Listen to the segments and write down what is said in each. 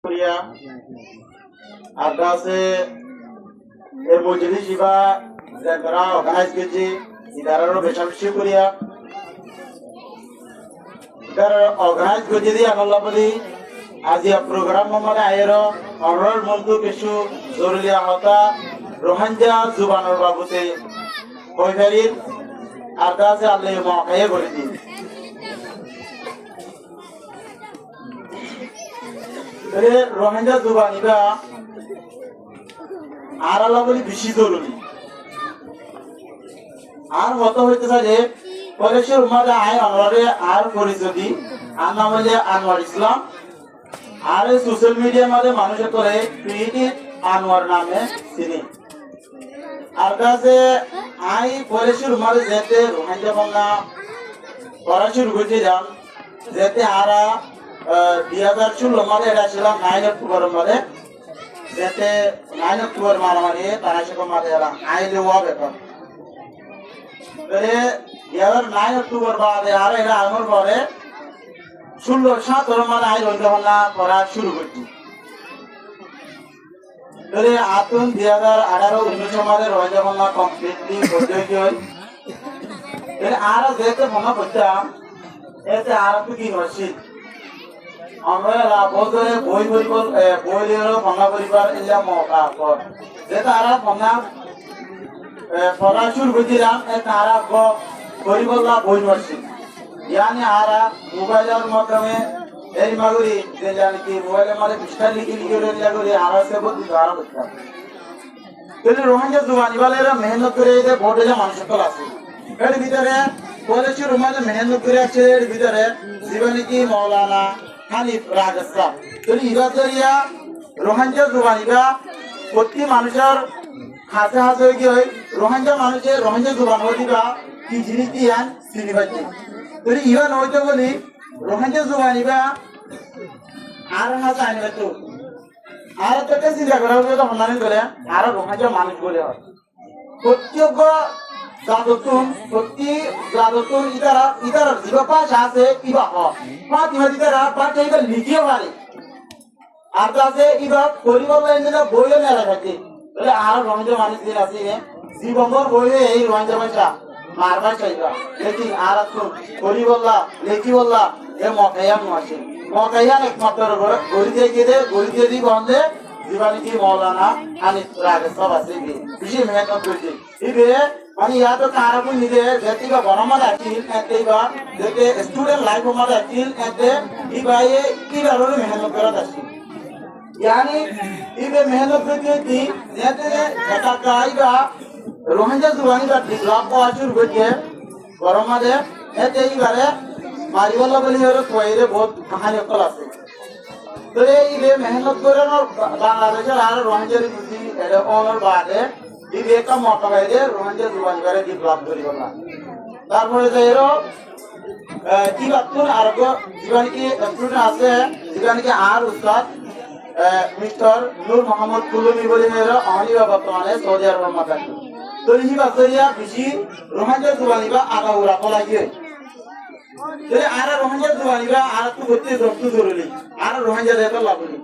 করিয়া আদাসে এর মজলিস ইবা যারা অর্গানাইজ করছে ইদারারও বেশি করিয়া ইদারা অর্গানাইজ করছে দিয়ে আল্লাহ বলি আজি প্রোগ্রাম মানে আয়ের অনর বন্ধু কিছু জরুরি আহতা রোহাঞ্জা জুবানোর বাবুতে কয়দারির আদাসে আল্লাহ মহাকায়ে করে দিন রোহিঙ্গা জুবানিবা আর আল্লাহ বলি বেশি জরুরি আর মত হইতেছে যে পরেশের উম্মাদে আয় আনোয়ারে আর পরিচয় আর নাম হইলে আনোয়ার ইসলাম আর সোশ্যাল মিডিয়ার মধ্যে মানুষের করে পিটি আনোয়ার নামে চিনি আর কাছে আই পরেশের উম্মাদে যেতে রোহিঙ্গা বাংলা পড়া শুরু করতে যান যেতে আরা 2016 মালে এটা ছিল 9 অক্টোবর মালে যেতে 9 অক্টোবর মারামারি তারা সে মালে এলাম আইলে ওয়া ব্যাপার তাহলে 9 অক্টোবর বাদে আর এটা আমার পরে 16-17 মালে আই রইলা পড়া শুরু করছি তাহলে আতুন 2018-19 মালে রইলা বাংলা কমপ্লিটলি পদ্ধতি হয় তাহলে আর যেতে মনে করতাম এতে আর কি নসিব আমরা বছরে বই ফোনা পরিবার এলাম মৌকা পর যে তারা ফোনা পড়া শুরু করছিলাম তারা পরিবল্লা বই নড়ছি ইয়ানি আরা মোবাইলের মাধ্যমে এই মাগুরি যে জানি কি মোবাইলের মাঝে পৃষ্ঠা লিখে করি আরা সে বলতে আরা করতাম কিন্তু রোহিঙ্গা জুবানিবালেরা মেহনত করে এই যে ভোটে যে মানুষ সকল আছে এর ভিতরে কলেজের রুমালে মেহনত করে আছে এর ভিতরে জীবনী কি মৌলানা হানিফ রাজস্থান যদি ইরাজরিয়া রোহিঙ্গা জুবানিবা প্রতি মানুষের হাতে হাতে কি হয় রোহিঙ্গা মানুষের রোহিঙ্গা জুবান হইবা কি জিনিস দিয়ান চিনি পাইছে যদি ইবা নইতে বলি রোহিঙ্গা জুবানিবা আর হাতে আনবে তো আর তো চিন্তা করা হবে তো হন্দানি করে আর রোহিঙ্গা মানুষ বলে হয় প্রত্যেক জাদতুন ইতারা জিবা পাশ আছে ইবা ফাতিমা দিতারা পাঠে ইবা লিখিয়ে পারে আর কাছে ইবা পরিবার লাইনে বইও নেলা থাকে বলে আর রোহিঙ্গা মানুষ দিন আছে জীবনভর বইয়ে এই রোহিঙ্গা ভাষা মারবার চাইবা লেকিন আর তো পরিবল্লা লেখি বললা এ মকাইয়ান মাসে মকাইয়ান একমাত্র গড়ি দিয়ে দি বন্ধে জীবানী কি মৌলানা হানিফ রাজস্থান আছে বেশি মেহনত করছে ইবে মানে ইয়াতো কারাবু নিদে যেতিবা বনমাল আকিল এতেবা যেতে স্টুডেন্ট লাইফ মাল আকিল এতে ইবায়ে কি বারোরে মেহনত করা দাসি यानी इबे मेहनत करती थी যেতে এটা কাইবা রোহিঙ্গা জুবানি বা ডিপ্লপ পাওয়ার করতে গরমাদে এতে ইবারে মারিওয়ালা বলি হলো কইরে বহুত কাহিনী কল আছে তো ইবে মেহনত করে বাংলাদেশের আর রোহিঙ্গার বুদ্ধি এটা অনর বাদে ইবে একটা মোটা বাইরে রোহিঙ্গা জুবানি করে ডিপ্লপ করি বলা তারপরে যে এরো কি বাতুন আর জীবনী কি স্টুডেন্ট আছে জীবনী কি আর উস্তাদ মিস্টার নূর মোহাম্মদ কুলুমি বলে মেয়েরা অনিবা বর্তমানে সৌদি আরবের মাথায় তো এই বাচ্চারা বেশি রোহিঙ্গা জুবানিবা আগাউরা কলা গিয়ে আর রোহিঙ্গা জুবানিবা আর তো করতে রক্ত জরুরি আর রোহিঙ্গা দেখতে লাভলি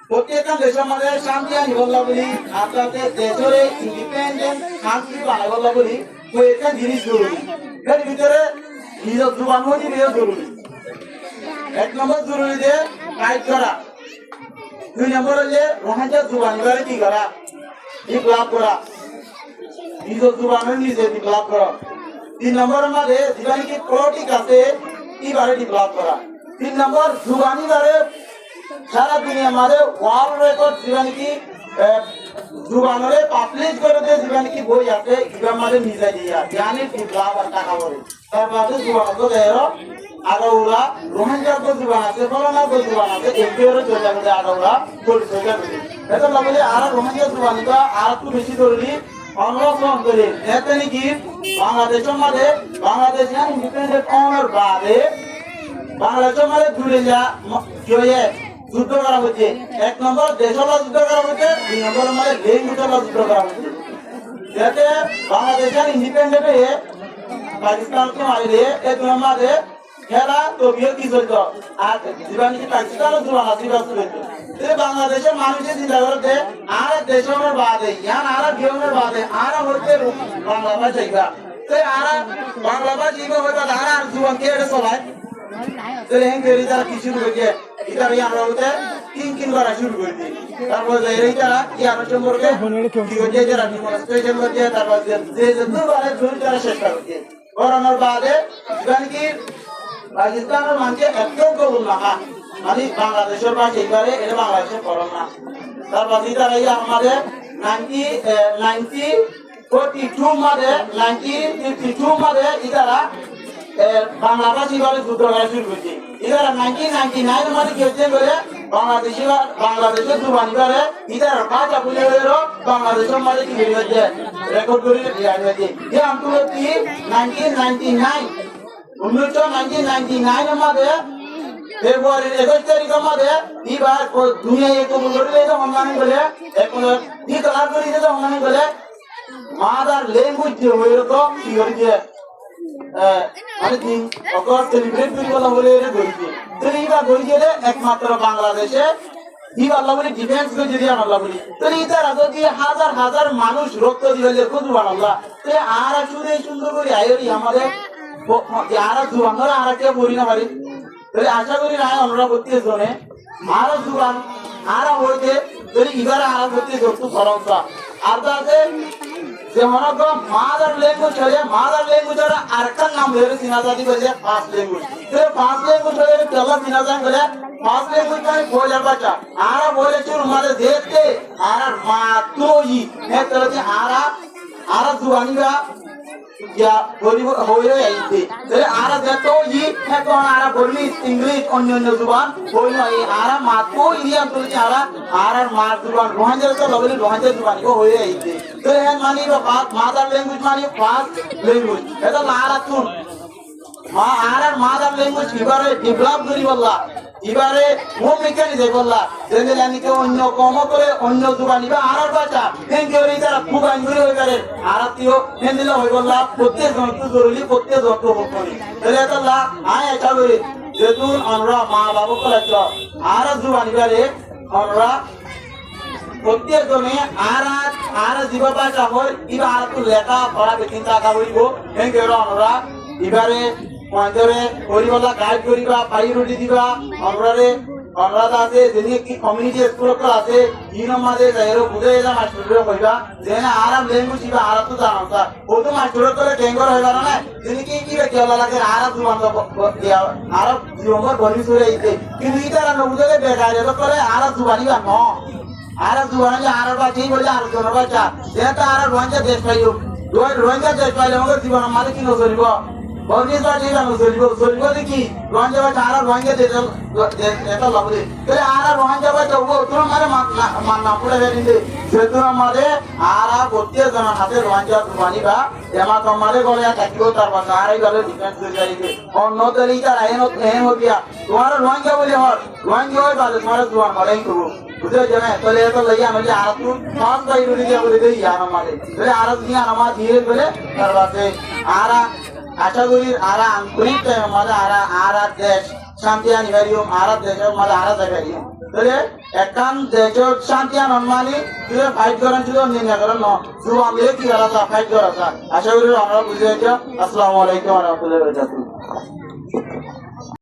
প্রত্যেকটা দেশের মধ্যে শান্তি আনি বললা বলি আপনাদের দেশের ইন্ডিপেন্ডেন্ট শান্তি বানাই বললা বলি কয়েকটা জিনিস জরুরি এর ভিতরে নিজের জুবান হয়ে বেশ জরুরি এক নম্বর জরুরি যে টাইপ করা দুই নম্বর হচ্ছে রোহিঙ্গা জুবানিবারে কি করা ডিপ্লপ করা নিজের জুবানের নিজে ডিপ্লপ করা তিন নম্বরের মধ্যে জীবনী কি পলিটিক আছে এবারে ডিপ্লপ করা তিন নম্বর জুবানিবারে সারা দুনিয়ার মধ্যে ওয়ার্ল্ড রেকর্ড জীবনী কি জুবানরে পাবলিশ করে দিয়ে জীবনী কি বই আছে এবার মধ্যে নিজে দিয়া জানি ডিপ্লপ আর টাকা বলে তারপরে জুবান তো দেয় আগাউরা রোহিঙ্গার তো জীবন আছে ফলানার তো জীবন আছে এমপিওরও চলে যাবে আগাউরা পরিচয় যাবে এটা লাগলে আর রোহিঙ্গা জীবনটা আর একটু বেশি জরুরি অনুসরণ করে এতে নাকি বাংলাদেশের মধ্যে বাংলাদেশের ইন্ডিপেন্ডেন্ট অনার বাদে বাংলাদেশের মধ্যে দূরে যা কি হয়ে যুদ্ধ করা হচ্ছে এক নম্বর দেশলা যুদ্ধ করা হচ্ছে দুই নম্বরের মধ্যে দেশ যুদ্ধ করা হচ্ছে যাতে বাংলাদেশের ইন্ডিপেন্ডেন্ট হয়ে পাকিস্তানকে মারিয়ে এক নম্বরে খেলা তো বিয়ে কি চলতো আর জীবনী কি পাকিস্তানও জুয়ান আছে বাংলাদেশের মানুষের চিন্তা করতে আর দেশের বাদে ইয়ান আর জীবনের বাদে আর হইতে বাংলা ভাষা ইবা আর বাংলা ভাষা ইবা হইবা আর জীবন কে এটা চলায় হেন করি তারা কি শুরু করছে এটা আমরা হইতে তিন করা শুরু করে দিই তারপর এই তারা কি আরো সম্পর্কে কি হচ্ছে যারা ডিমনস্ট্রেশন করছে তারপর যে দুবারে ধরে তারা চেষ্টা করছে করোনার বাদে কি পাকিস্তানের মানুষ একদম করুন না মানে বাংলাদেশের বা সেইবারে এটা বাংলাদেশের করোনা তারপর তারা আমাদের 1942 মাঝে 1952 মাঝে ইতারা বাংলা ভাষী ভাবে যুদ্ধ করা শুরু করছে ইতারা 1999 মাঝে কেছে করে বাংলাদেশের জুবানি করে ইতারা ভাষা বুঝে গেলেও বাংলাদেশের মাঝে কি বেরিয়ে হচ্ছে রেকর্ড করে দেওয়া হয়েছে যে আন্তর্জাতিক 1999 মাঝে ফেব্রুয়ারির 21 তারিখের মধ্যে এবার দুনিয়া এক করে অনলাইন বলে এখন কি কালার করে অনলাইন বলে মাদার ল্যাঙ্গুয়েজ যে হয়ে তো কি হচ্ছে মানে দিন অকর সেলিব্রেট করি বলা বলে এটা করেছে তো এইবার করেছে একমাত্র বাংলাদেশে কি আল্লাহ বলি ডিফেন্স করে যদি আল্লাহ বলি তো ইতার যদি হাজার হাজার মানুষ রক্ত দিয়ে খুব আল্লাহ তো আর শুনে সুন্দর করে আইরি আমাদের আর জুয়ানরা আর কে বলি না পারি তাহলে আশা করি না আমরা করতে জনে আর জুয়ান আর হইতে তাহলে এবারে আর করতে যত খরচ আর তাতে যে মনে করো মাদার ল্যাঙ্গুয়েজ হলে মাদার ল্যাঙ্গুয়েজ এর আরেকটা নাম ধরে চিনাজাতি করেছে ফার্স্ট ল্যাঙ্গুয়েজ তো ফার্স্ট ল্যাঙ্গুয়েজ হলে কেলা চিনাজান বলে ফার্স্ট ল্যাঙ্গুয়েজ মানে বইলার বাচ্চা আর বলেছে আমাদের দেখতে আর মাত্রই এততে আর জুয়ানিরা ya boli hoye aite tere ara jato yi ekon ara boli english onyo zuban boi no ei ara matko iriya tuli ara mar zuban rohanja to lobeli rohanja zuban ko hoye aite tere hen mani ba mother language mani first language eta lara tun ma ara mother language ibare develop kori bolla এবারে ও মেকানিজে বললা জেনে জানিকে অন্য কম করে অন্য জুবানি বা আরার বাচ্চা হেন করে তারা খুব আইনগুলি হয়ে গেলে আরাতিও হেন দিলে হয়ে বললা প্রত্যেক জন্তু জরুরি প্রত্যেক জন্তু করি তাহলে তাহলে আয় এটা করি যেহেতু আমরা মা বাবা করে আর জুবানি বারে আমরা প্রত্যেক জনে আর জীবা বাচ্চা হয় ইবা আর তো লেখা পড়া বেশি টাকা হইব হেন করে আমরা এবারে পয়দরে পরিবালা গাইড করিবা পাইরুটি দিবা আমরা আছে যেনি কি কমিউনিটি স্কুল আছে ইন মাঝে যাইরো বুঝে এলা মাস্টাররে কইবা যেনে আরাম ল্যাঙ্গুয়েজ দিবা আর তো জানাতা ও তো মাস্টার করে টেঙ্গর হইবা না যেনি কি কেলা লাগে আরব জুবান আরব জীবন বনি সরে আইতে কিন্তু ইতারা না বুঝে বেকারে তো করে আরব জুবানিবা ন আরব জুবানি আরব বাচ্চা বলে আরব জন বাচ্চা যেটা আরব রোহিঙ্গা দেশ পাইও রোহিঙ্গা দেশ পাইলে আমাদের জীবন মাঝে কি নজরিব বর্গিস বা ঠিক আছে সরিব দেখি রোহিঙ্গা বাচ্চা আর রোহিঙ্গা এটা লাগবে তাহলে আর রোহিঙ্গা বাচ্চা ও তোর মারে মান্না পড়ে বেরিয়ে যেহেতু আমাদের আর প্রত্যেক জনের হাতে রোহিঙ্গা জুবানি বা এমা তোমারে গলে থাকিব তার পাশে আর এই গলে ডিফেন্স করে যাইবে অন্য তরিকা এন হবিয়া তোমার রোহিঙ্গা বলে হর রোহিঙ্গা হয় বাজে তোমার জুবান মলেই করবো বুঝতে জানে তাহলে তো লইয়া নলে আর তুই ফার্স্ট বাই রুটি দিয়া বলে দেই আর আমারে তাহলে আর দিয়া আমার ধীরে বলে তার পাশে আর আশা করি আর আন্তরিক আমাদের আর দেশ শান্তি আনিবারিও আর দেশ আমাদের আর দেখারিও তাহলে একান দেশ শান্তি আনমানি তুই ফাইট করেন শুধু নিন্দা করেন ন শুধু আমি কি করা ফাইট করা আশা করি আমরা বুঝে আসসালামু আলাইকুম ওয়া রাহমাতুল্লাহি ওয়া বারাকাতুহু